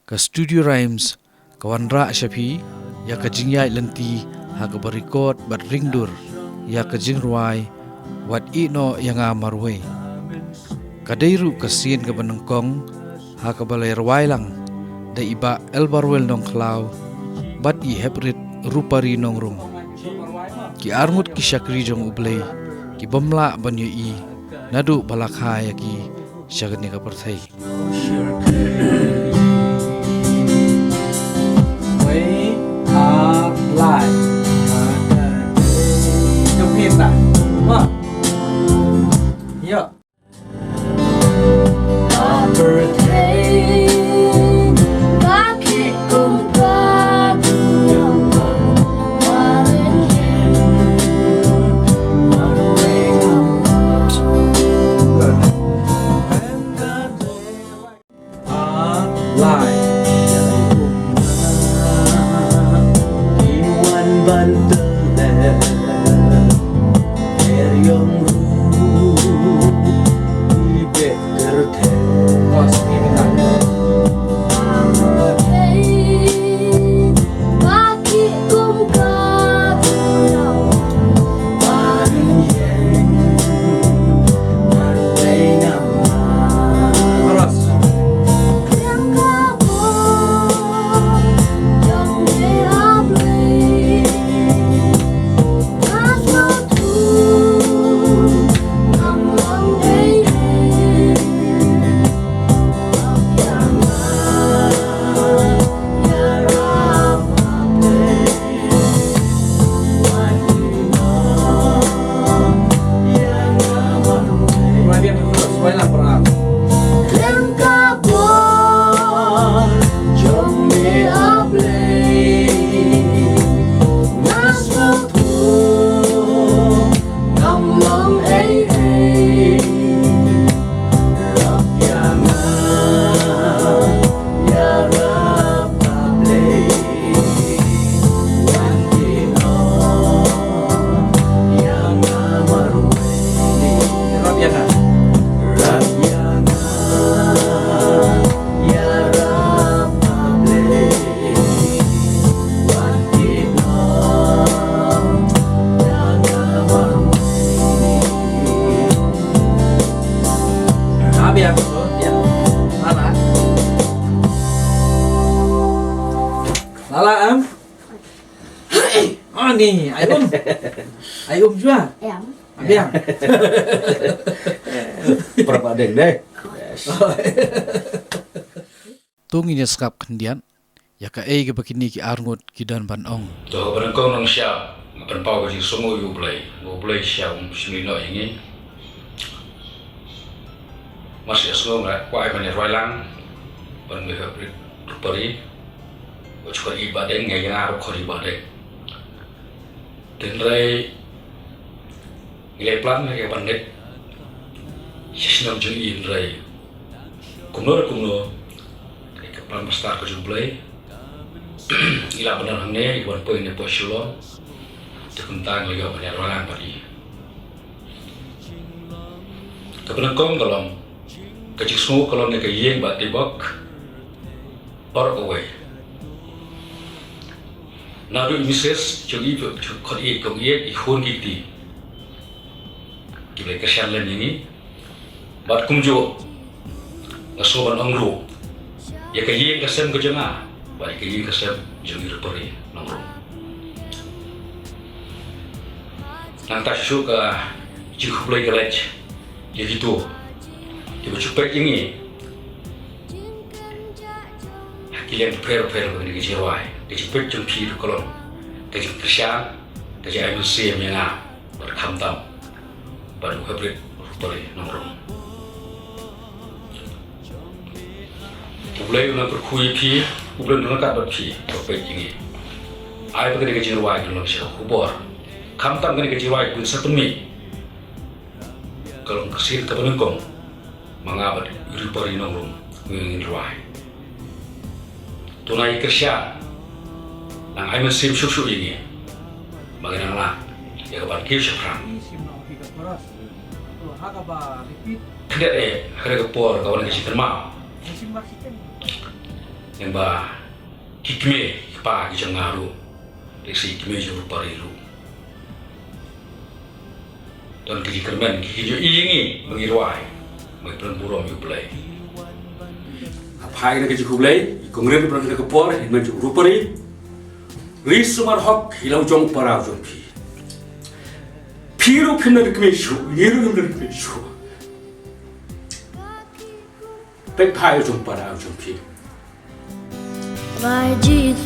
Ka Studio Rhymes kawan ra syafi ya ka jingyai lenti ha ka berikot bat ringdur ya ka jingruai wat ino yang amarwe kadairu kasien ka banengkong ha ka balai rawai lang da iba elbarwel nong klau bat I heprit rupari nong rung ki armut ki syakri jong ublei ki bamla banyo I nadu balakhaya ki syagni ka perthai We are live. Chụp hình à? Vâng. Dạ. Lala em. Oh nih, ayum juga. Em. Abiang. Berapa deng deh? tunginya skap kendian ya ka ke bakini ki arngut ki dan ban ong to barangkong nang siya ban pau ka sungo yu play siya simino ini masih sungo nggak kuai ban railang ban me hapri pari ko ibadeng ngai ngar ko ibadeng den rai nilai plan ngai ban net sisnam jung in rai kuno plan besar ke jumlah ila benar hangnya iwan poin ne posulo tentang lagi benar orang tadi kebenengkong kalau kecik semua kalau ne kayeng bat tibak or away nadu mises jogi khot e kong ye ihun giti kile kesyan len ini bat kumjo ngasoban angru ya kayeng kasem ke jengah baik kayeng kasem jengi repori nongro nanta shu ka jikhulai galaj ya gitu tiba cepet ini kilian per begini kejewai kecepet jengki kolon kejep kersyang kejep musim yang berkamtam baru hybrid repori nongro Ulai una berkui pi, ulai una kat berpi, berbaik ini. Ayah pergi ke Jirwai dalam siapa kubur. Kamtam kena ke Jirwai pun setemi. Kalau kesir ke Benengkong, mengabat ripari nongrum mengingin Jirwai. Tunai kerja, nang ayah mesim susu ini. Bagaimana lah, ya kapan kisah perang. Tidak ada kepor kawan kasih terma. yang ba kikme pa ki jangaru desi kime jo pariru dan ki kermen ki jo ingi mengirwai mai pran burom yu play apai na ki ju play kongren pran ka por in men ju rupari risumar hok hilau jong para jong 피로 편을 그메쇼 예로 편을 그메쇼 백파요 좀 봐라 좀 피. Vai Jesus,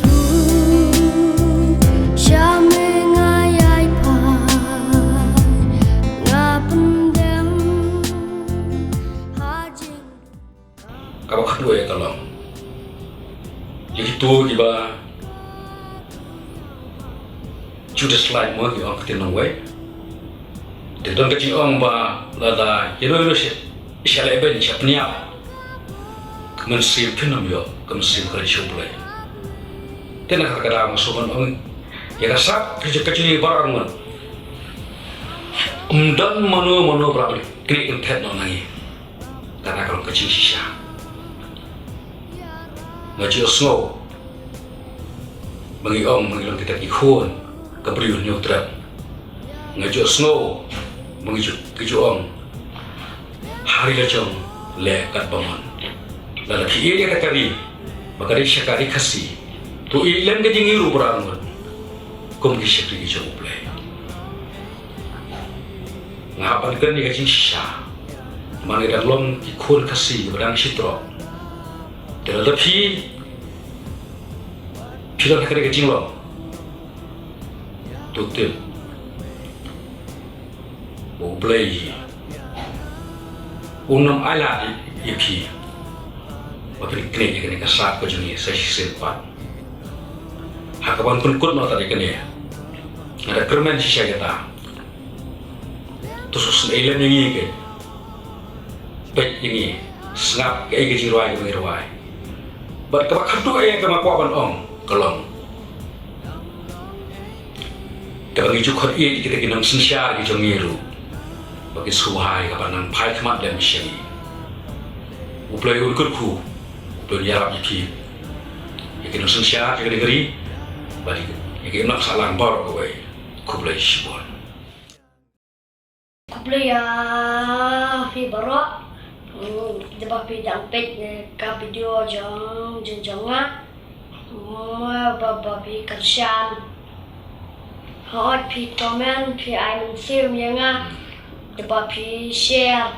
chame ngai pa, ngapendem hajing. Kau kedua ya tolong. Itu tiba sudah slide mau yang kita nunggu. Tentang kecil orang ba lada yelo siapa eben siapa niat kemensi pinam yo kemensi kerja boleh. Tenang kadang masukan orang ya kasar kerja kecil barang man. Dan mano berapa kini intet nonai karena kalau kecil sisa ngajak snow bagi orang mengilang kita ikon kebriun nyutrat ngajak snow mengijuk kejuang hari lejong lekat bangun lalu dia kata kali maka dia syakari kasih tu ilan kejingiru berangun kum disyakri kejuang boleh ngapan kan dia kejing sisa mana dan lom ikon kasih berang sitro dan lebih pilih kata kejing lom tutup Oblay unam ala ipi mapin kene kene kasat ko juni sa sisempat hakapan kun kun nota kene ada kermen sisa kita tusus ilan yang ke pet ini sengap ke jirwai bar kabakatu ay kamakwaban ong kolong kabang ijukot i kita kinam sensyar ki jongiru bagi suhai kapan nang pai kemat dan misyari uplai ulkurku uplai yarap iki ikin usun syar ikin negeri balik ikin nak salang bar kawai kublai shibon Kublai ya fi barok, debah pi dampet ka video jong baba pi kersian hot pi komen pi aiman sim yang debah pi share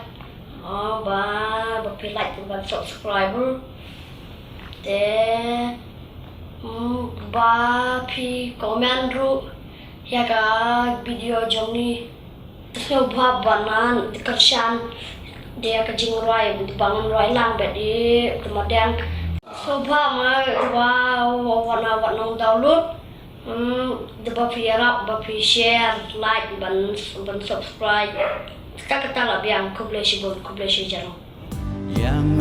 ba pi like dan subscriber de ba pi komen ru ya ka video jong ni Soba banan kersian dia kejing roy dibangun roy lang bedi kemudian soba ma warna nong download deba viral ba share like ban subscribe kita lah biang kublai si jarong yang